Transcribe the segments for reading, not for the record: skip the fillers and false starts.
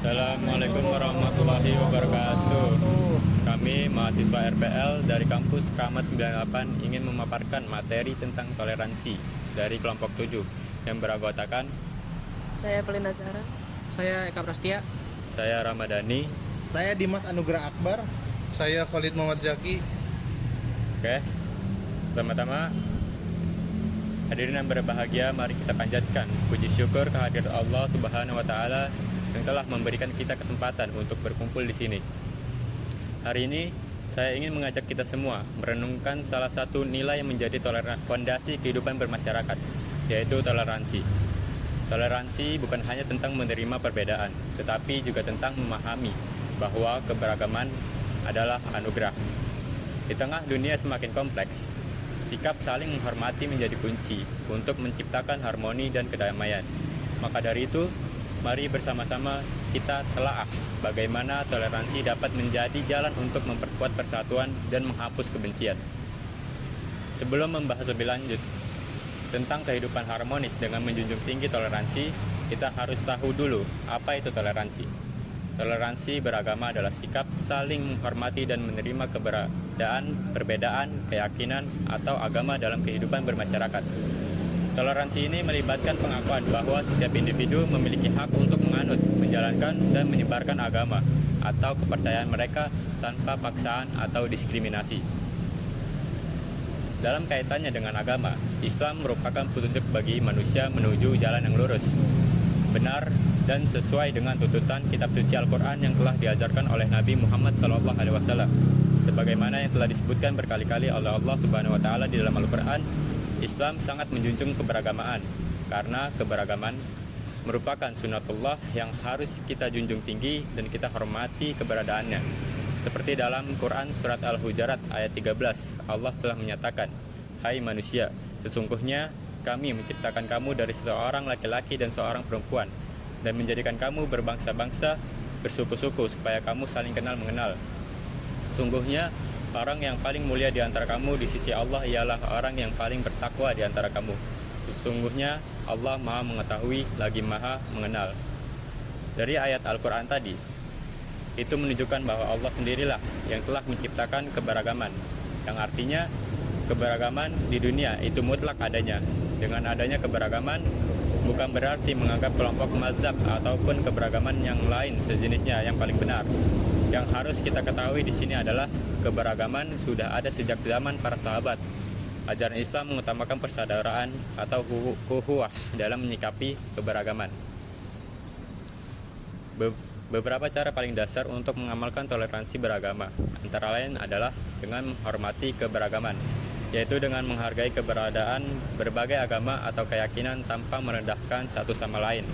Assalamualaikum warahmatullahi wabarakatuh. Kami mahasiswa RPL dari kampus Kramat 98 ingin memaparkan materi tentang toleransi dari kelompok 7 yang beranggotakan Saya Evelina Zahra. Saya Eka Prastia. saya Ramadhani. Saya Dimas Anugrah Akbar. Saya Khalid Muhammad Zaki. Oke. Pertama-tama, hadirin yang berbahagia, mari kita panjatkan puji syukur kehadirat Allah Subhanahu wa taala yang telah memberikan kita kesempatan untuk berkumpul di sini. Hari ini saya ingin mengajak kita semua merenungkan salah satu nilai yang menjadi fondasi kehidupan bermasyarakat, yaitu toleransi. Toleransi bukan hanya tentang menerima perbedaan, tetapi juga tentang memahami bahwa keberagaman adalah anugerah. Di tengah dunia semakin kompleks, sikap saling menghormati menjadi kunci untuk menciptakan harmoni dan kedamaian. Maka dari itu, mari bersama-sama kita telaah bagaimana toleransi dapat menjadi jalan untuk memperkuat persatuan dan menghapus kebencian. Sebelum membahas lebih lanjut tentang kehidupan harmonis dengan menjunjung tinggi toleransi, kita harus tahu dulu apa itu toleransi. Toleransi beragama adalah sikap saling menghormati dan menerima keberadaan, perbedaan, keyakinan, atau agama dalam kehidupan bermasyarakat. Toleransi ini melibatkan pengakuan bahwa setiap individu memiliki hak untuk menganut, menjalankan, dan menyebarkan agama atau kepercayaan mereka tanpa paksaan atau diskriminasi. Dalam kaitannya dengan agama, Islam merupakan petunjuk bagi manusia menuju jalan yang lurus, benar, dan sesuai dengan tuntutan kitab suci Al-Quran yang telah diajarkan oleh Nabi Muhammad SAW. Sebagaimana yang telah disebutkan berkali-kali oleh Allah Subhanahu wa taala di dalam Al-Quran, Islam sangat menjunjung keberagamaan karena keberagaman merupakan sunatullah yang harus kita junjung tinggi dan kita hormati keberadaannya. Seperti dalam Quran surat Al-Hujurat ayat 13, Allah telah menyatakan, "Hai manusia, sesungguhnya kami menciptakan kamu dari seorang laki-laki dan seorang perempuan dan menjadikan kamu berbangsa-bangsa, bersuku-suku supaya kamu saling kenal mengenal. Sesungguhnya orang yang paling mulia di antara kamu di sisi Allah ialah orang yang paling bertakwa di antara kamu. Sesungguhnya Allah Maha mengetahui lagi Maha mengenal." Dari ayat Al-Quran tadi, itu menunjukkan bahwa Allah sendirilah yang telah menciptakan keberagaman, yang artinya keberagaman di dunia itu mutlak adanya. Dengan adanya keberagaman bukan berarti menganggap kelompok mazhab ataupun keberagaman yang lain sejenisnya yang paling benar. Yang harus kita ketahui di sini adalah keberagaman sudah ada sejak zaman para sahabat. Ajaran Islam mengutamakan persaudaraan atau ukhuwah dalam menyikapi keberagaman. Beberapa cara paling dasar untuk mengamalkan toleransi beragama antara lain adalah dengan menghormati keberagaman, yaitu dengan menghargai keberadaan berbagai agama atau keyakinan tanpa merendahkan satu sama lain.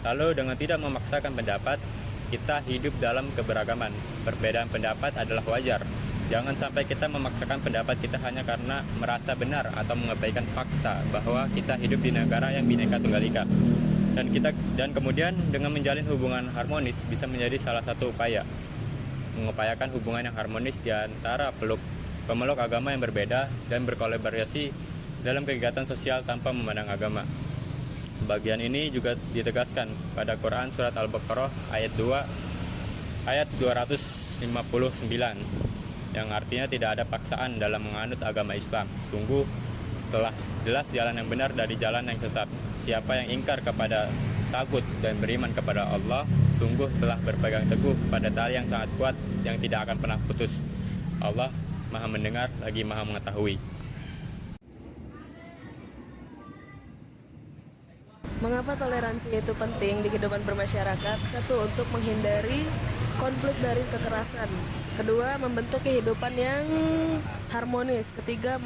Lalu dengan tidak memaksakan pendapat, kita hidup dalam keberagaman. Perbedaan pendapat adalah wajar. Jangan sampai kita memaksakan pendapat kita hanya karena merasa benar atau mengabaikan fakta bahwa kita hidup di negara yang Bhinneka Tunggal Ika. Dan kemudian dengan menjalin hubungan harmonis bisa menjadi salah satu upaya mengupayakan hubungan yang harmonis di antara pemeluk agama yang berbeda dan berkolaborasi dalam kegiatan sosial tanpa memandang agama. Bagian ini juga ditegaskan pada Quran surat Al-Baqarah ayat 259 yang artinya tidak ada paksaan dalam menganut agama Islam. Sungguh telah jelas jalan yang benar dari jalan yang sesat. Siapa yang ingkar kepada tagut dan beriman kepada Allah, sungguh telah berpegang teguh pada tali yang sangat kuat yang tidak akan pernah putus. Allah Maha mendengar lagi Maha mengetahui. Mengapa toleransi itu penting di kehidupan bermasyarakat? Satu, untuk menghindari konflik dari kekerasan. Kedua, membentuk kehidupan yang harmonis. Ketiga,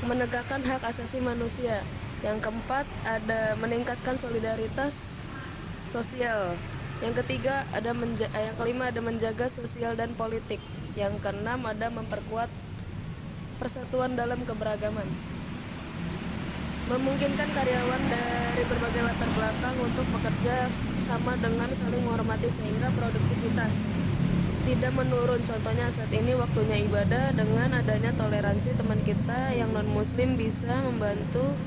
menegakkan hak asasi manusia. Yang keempat, ada meningkatkan solidaritas sosial. Yang ketiga, yang kelima ada menjaga sosial dan politik. Yang keenam ada memperkuat persatuan dalam keberagaman. Memungkinkan karyawan dari berbagai latar belakang untuk bekerja sama dengan saling menghormati sehingga produktivitas tidak menurun. Contohnya saat ini waktunya ibadah, dengan adanya toleransi teman kita yang non muslim bisa membantu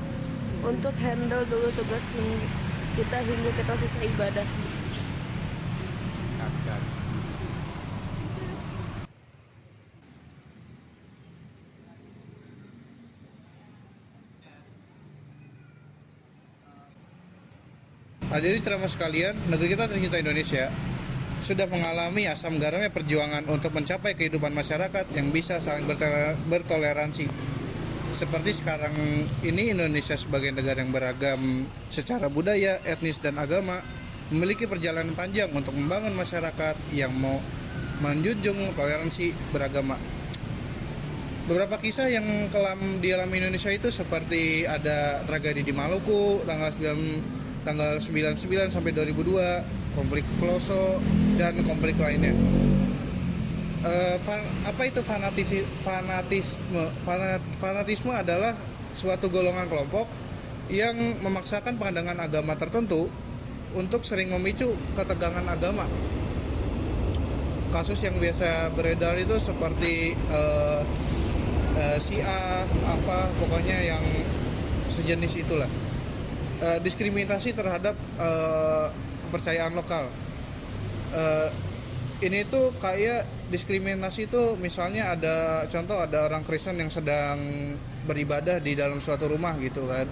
untuk handle dulu tugas kita hingga kita selesai ibadah. Agar. Hadirin ceramah sekalian, negeri kita tercinta Indonesia sudah mengalami asam garamnya perjuangan untuk mencapai kehidupan masyarakat yang bisa saling bertoleransi. Seperti sekarang ini Indonesia sebagai negara yang beragam secara budaya, etnis, dan agama memiliki perjalanan panjang untuk membangun masyarakat yang mau menjunjung toleransi beragama. Beberapa kisah yang kelam di alam Indonesia itu seperti ada tragedi di Maluku tanggal 99 sampai 2002, konflik Peloso, dan konflik lainnya. Apa itu fanatisme? Fanatisme adalah suatu golongan kelompok yang memaksakan pandangan agama tertentu untuk sering memicu ketegangan agama. Kasus yang biasa beredar itu seperti Syiah, pokoknya yang sejenis itulah. Diskriminasi terhadap kepercayaan lokal. Ini tuh kayak diskriminasi itu misalnya ada orang Kristen yang sedang beribadah di dalam suatu rumah gitu kan.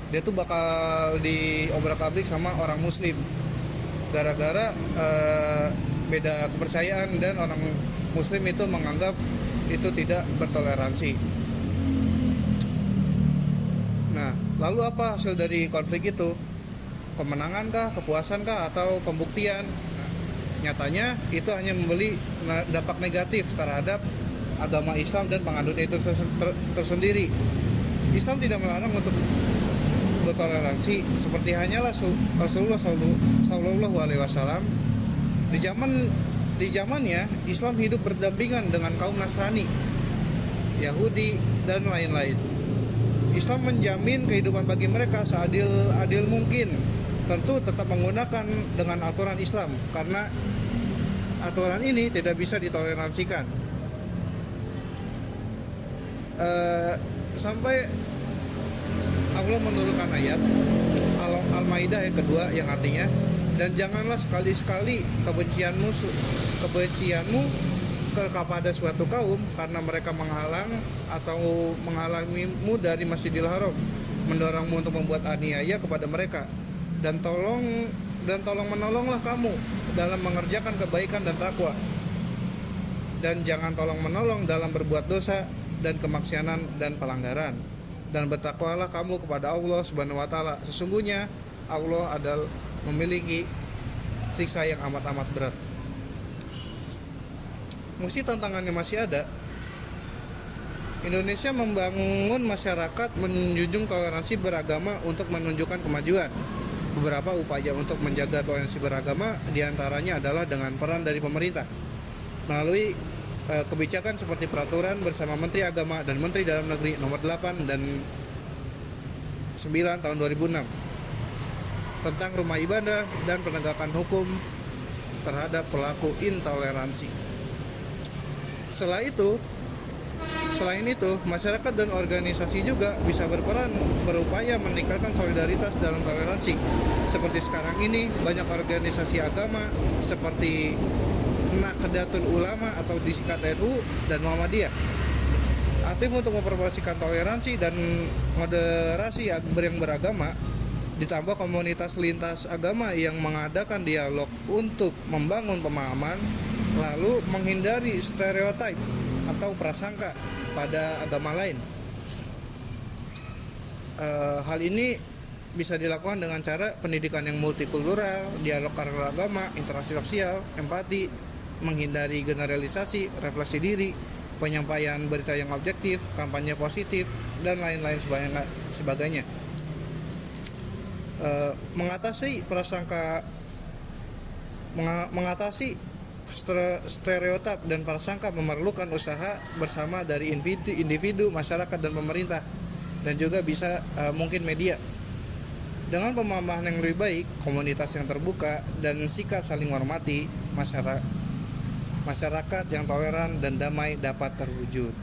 Dia tuh bakal diobrak-abrik sama orang Muslim gara-gara beda kepercayaan, dan orang Muslim itu menganggap itu tidak bertoleransi. Nah, lalu apa hasil dari konflik itu? Kemenangan kah, kepuasan kah, atau pembuktian? Nyatanya itu hanya memberi dampak negatif terhadap agama Islam dan penganutnya itu tersendiri. Islam tidak melarang untuk bertoleransi, seperti hanyalah Rasulullah Sallallahu Alaihi Wasallam di zamannya Islam hidup berdampingan dengan kaum Nasrani, Yahudi, dan lain-lain. Islam menjamin kehidupan bagi mereka seadil mungkin, tentu tetap menggunakan dengan aturan Islam, karena aturan ini tidak bisa ditoleransikan. Sampai Allah menurunkan ayat Al-Maidah yang kedua yang artinya, dan janganlah sekali-sekali kebencianmu kepada suatu kaum karena mereka menghalangimu dari Masjidil Haram, mendorongmu untuk membuat aniaya kepada mereka, dan tolong menolonglah kamu dalam mengerjakan kebaikan dan takwa, dan jangan tolong menolong dalam berbuat dosa dan kemaksiatan dan pelanggaran, dan bertakwalah kamu kepada Allah Subhanahu wa taala. Sesungguhnya Allah adalah memiliki siksa yang amat-amat berat. Meski tantangannya masih ada, Indonesia membangun masyarakat menjunjung toleransi beragama untuk menunjukkan kemajuan. Beberapa upaya untuk menjaga toleransi beragama diantaranya adalah dengan peran dari pemerintah melalui kebijakan seperti peraturan bersama Menteri Agama dan Menteri Dalam Negeri nomor 8 dan 9 tahun 2006 tentang rumah ibadah dan penegakan hukum terhadap pelaku intoleransi. Selain itu, masyarakat dan organisasi juga bisa berupaya meningkatkan solidaritas dalam toleransi. Seperti sekarang ini, banyak organisasi agama seperti Nahdlatul Ulama atau disingkat NU dan Muhammadiyah aktif untuk mempromosikan toleransi dan moderasi yang beragama. Ditambah komunitas lintas agama yang mengadakan dialog untuk membangun pemahaman, lalu menghindari stereotip atau prasangka pada agama lain. Hal ini bisa dilakukan dengan cara pendidikan yang multikultural, dialog antar agama, interaksi sosial, empati, menghindari generalisasi, refleksi diri, penyampaian berita yang objektif, kampanye positif, dan lain-lain sebagainya. Mengatasi stereotip dan prasangka memerlukan usaha bersama dari individu, masyarakat, dan pemerintah, dan juga bisa mungkin media. Dengan pemahaman yang lebih baik, komunitas yang terbuka, dan sikap saling menghormati, masyarakat yang toleran dan damai dapat terwujud.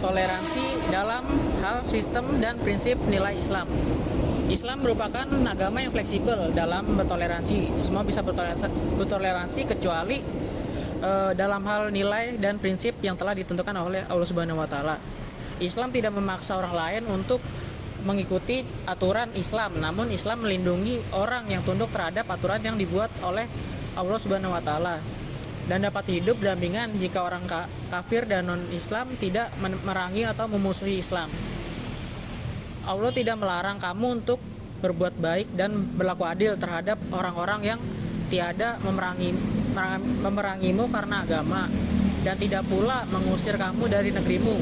toleransi dalam hal sistem dan prinsip nilai Islam. Islam merupakan agama yang fleksibel dalam bertoleransi. Semua bisa bertoleransi kecuali dalam hal nilai dan prinsip yang telah ditentukan oleh Allah Subhanahu wa taala. Islam tidak memaksa orang lain untuk mengikuti aturan Islam, namun Islam melindungi orang yang tunduk terhadap aturan yang dibuat oleh Allah Subhanahu wa taala dan dapat hidup dampingan jika orang kafir dan non-Islam tidak memerangi atau memusuhi Islam. Allah tidak melarang kamu untuk berbuat baik dan berlaku adil terhadap orang-orang yang tiada memerangimu karena agama, dan tidak pula mengusir kamu dari negerimu.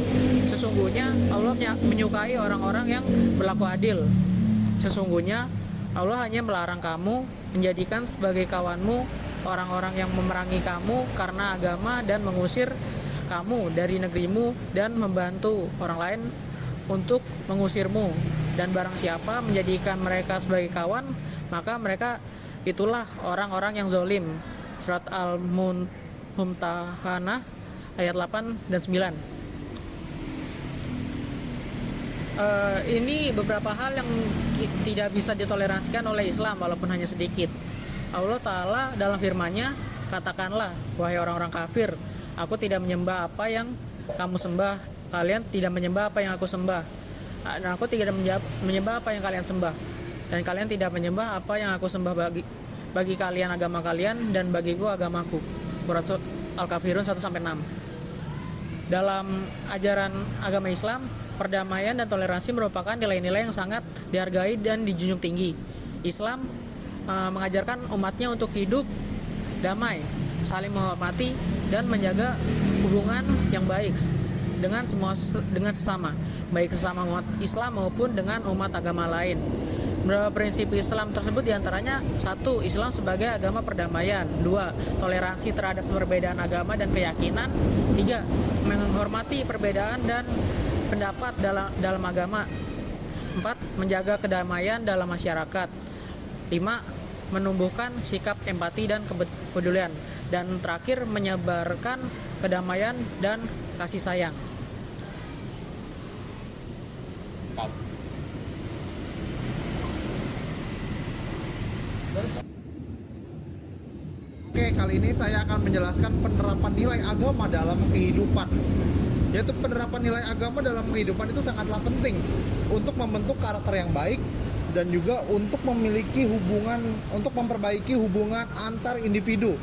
Sesungguhnya Allah menyukai orang-orang yang berlaku adil. Sesungguhnya Allah hanya melarang kamu menjadikan sebagai kawanmu orang-orang yang memerangi kamu karena agama dan mengusir kamu dari negerimu dan membantu orang lain untuk mengusirmu. Dan barang siapa menjadikan mereka sebagai kawan, maka mereka itulah orang-orang yang zalim. Surat Al-Mumtahanah ayat 8 dan 9. Ini beberapa hal yang tidak bisa ditoleransikan oleh Islam walaupun hanya sedikit. Allah Ta'ala dalam firman-Nya, katakanlah, wahai orang-orang kafir, aku tidak menyembah apa yang kamu sembah, kalian tidak menyembah apa yang aku sembah, dan aku tidak menyembah apa yang kalian sembah, dan kalian tidak menyembah apa yang aku sembah. Bagi kalian agama kalian dan bagiku agamaku. Surat Al-Kafirun 1-6. Dalam ajaran agama Islam, perdamaian dan toleransi merupakan nilai-nilai yang sangat dihargai dan dijunjung tinggi. Islam mengajarkan umatnya untuk hidup damai, saling menghormati dan menjaga hubungan yang baik dengan sesama, baik sesama umat Islam maupun dengan umat agama lain. Beberapa prinsip Islam tersebut diantaranya: 1. Islam sebagai agama perdamaian. 2. Toleransi terhadap perbedaan agama dan keyakinan. 3. Menghormati perbedaan dan pendapat dalam agama. 4. Menjaga kedamaian dalam masyarakat. 5. Menumbuhkan sikap empati dan kepedulian. Dan terakhir, menyebarkan kedamaian dan kasih sayang. Oke, kali ini saya akan menjelaskan penerapan nilai agama dalam kehidupan. Yaitu penerapan nilai agama dalam kehidupan itu sangatlah penting untuk membentuk karakter yang baik dan juga untuk memperbaiki hubungan antar individu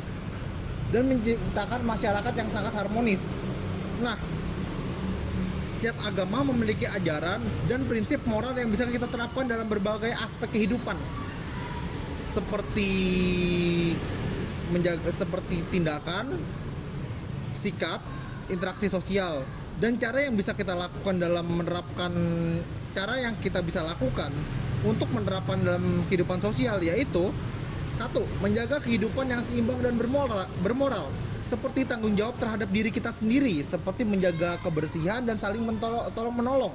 dan menciptakan masyarakat yang sangat harmonis. Nah, setiap agama memiliki ajaran dan prinsip moral yang bisa kita terapkan dalam berbagai aspek kehidupan, seperti tindakan, sikap, interaksi sosial, dan cara yang bisa kita lakukan untuk menerapkan dalam kehidupan sosial, yaitu 1. Menjaga kehidupan yang seimbang dan bermoral, seperti tanggung jawab terhadap diri kita sendiri, seperti menjaga kebersihan dan saling tolong menolong,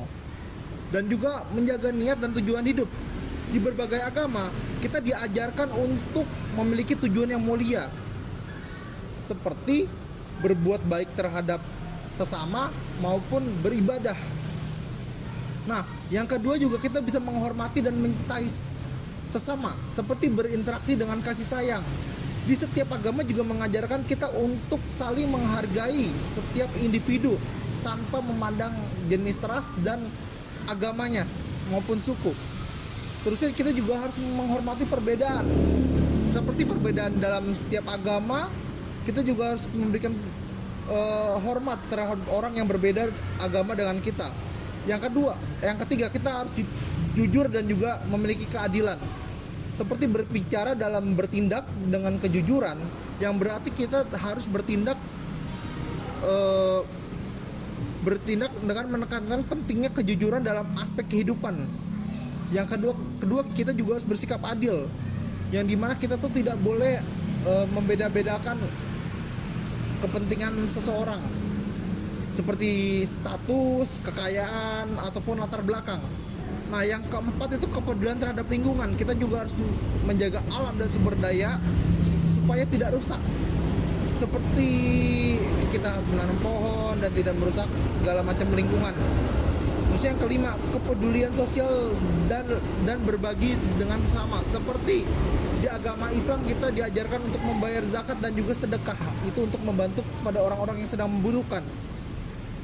dan juga menjaga niat dan tujuan hidup. Di berbagai agama, kita diajarkan untuk memiliki tujuan yang mulia, seperti berbuat baik terhadap sesama maupun beribadah. Nah, yang kedua juga kita bisa menghormati dan mencintai sesama, seperti berinteraksi dengan kasih sayang. Di setiap agama juga mengajarkan kita untuk saling menghargai setiap individu tanpa memandang jenis ras dan agamanya maupun suku. Terusnya kita juga harus menghormati perbedaan. Seperti perbedaan dalam setiap agama, kita juga harus memberikan hormat terhadap orang yang berbeda agama dengan kita. Yang ketiga, kita harus jujur dan juga memiliki keadilan. Seperti berbicara dalam bertindak dengan kejujuran, yang berarti kita harus bertindak dengan menekankan pentingnya kejujuran dalam aspek kehidupan. Yang kedua kita juga harus bersikap adil, yang dimana kita tuh tidak boleh membeda-bedakan kepentingan seseorang, seperti status, kekayaan, ataupun latar belakang. Nah, yang keempat itu kepedulian terhadap lingkungan. Kita juga harus menjaga alam dan sumber daya supaya tidak rusak. seperti kita menanam pohon dan tidak merusak segala macam lingkungan. Terus yang kelima, kepedulian sosial dan berbagi dengan sesama. Seperti di agama Islam kita diajarkan untuk membayar zakat dan juga sedekah. Itu untuk membantu pada orang-orang yang sedang membutuhkan.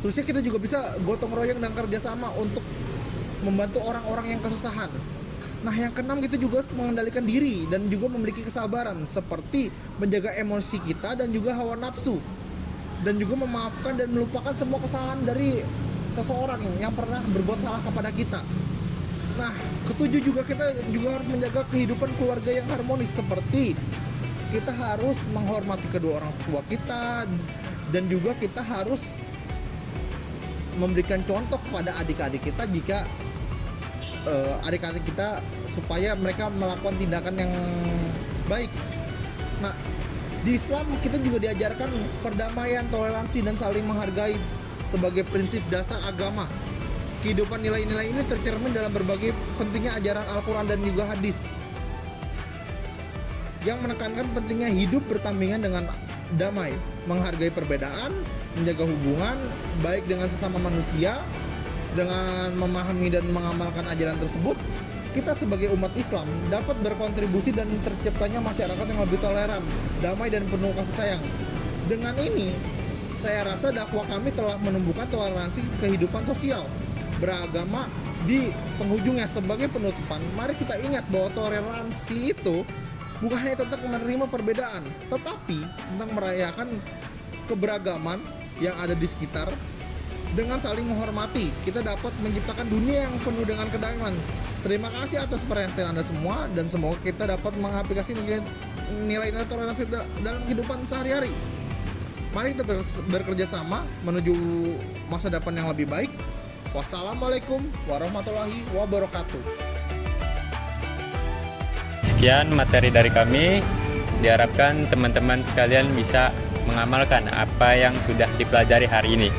Terusnya kita juga bisa gotong royong dan kerjasama untuk membantu orang-orang yang kesusahan. Nah, yang keenam, kita juga harus mengendalikan diri dan juga memiliki kesabaran, seperti menjaga emosi kita dan juga hawa nafsu, dan juga memaafkan dan melupakan semua kesalahan dari seseorang yang pernah berbuat salah kepada kita. Nah, ketujuh juga, kita juga harus menjaga kehidupan keluarga yang harmonis, seperti kita harus menghormati kedua orang tua kita, dan juga kita harus memberikan contoh kepada adik-adik kita jika adik-adik kita, supaya mereka melakukan tindakan yang baik. Nah, di Islam kita juga diajarkan perdamaian, toleransi, dan saling menghargai sebagai prinsip dasar agama. Kehidupan nilai-nilai ini tercermin dalam berbagai pentingnya ajaran Al-Quran dan juga hadis, yang menekankan pentingnya hidup berdampingan dengan damai, menghargai perbedaan, menjaga hubungan baik dengan sesama manusia. Dengan memahami dan mengamalkan ajaran tersebut, kita sebagai umat Islam dapat berkontribusi dan terciptanya masyarakat yang lebih toleran, damai, dan penuh kasih sayang. Dengan ini, saya rasa dakwah kami telah menumbuhkan toleransi kehidupan sosial beragama di penghujungnya. Sebagai penutupan, mari kita ingat bahwa toleransi itu bukan hanya tentang menerima perbedaan, tetapi tentang merayakan keberagaman yang ada di sekitar. Dengan saling menghormati, kita dapat menciptakan dunia yang penuh dengan kedamaian. Terima kasih atas perhatian Anda semua, dan semoga kita dapat mengaplikasi nilai-nilai toleransi dalam kehidupan sehari-hari. Mari kita bekerja sama menuju masa depan yang lebih baik. Wassalamualaikum warahmatullahi wabarakatuh. Sekian materi dari kami. Diharapkan teman-teman sekalian bisa mengamalkan apa yang sudah dipelajari hari ini.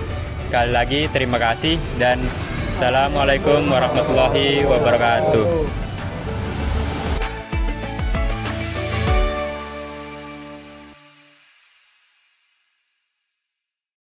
Sekali lagi terima kasih dan Assalamualaikum warahmatullahi wabarakatuh.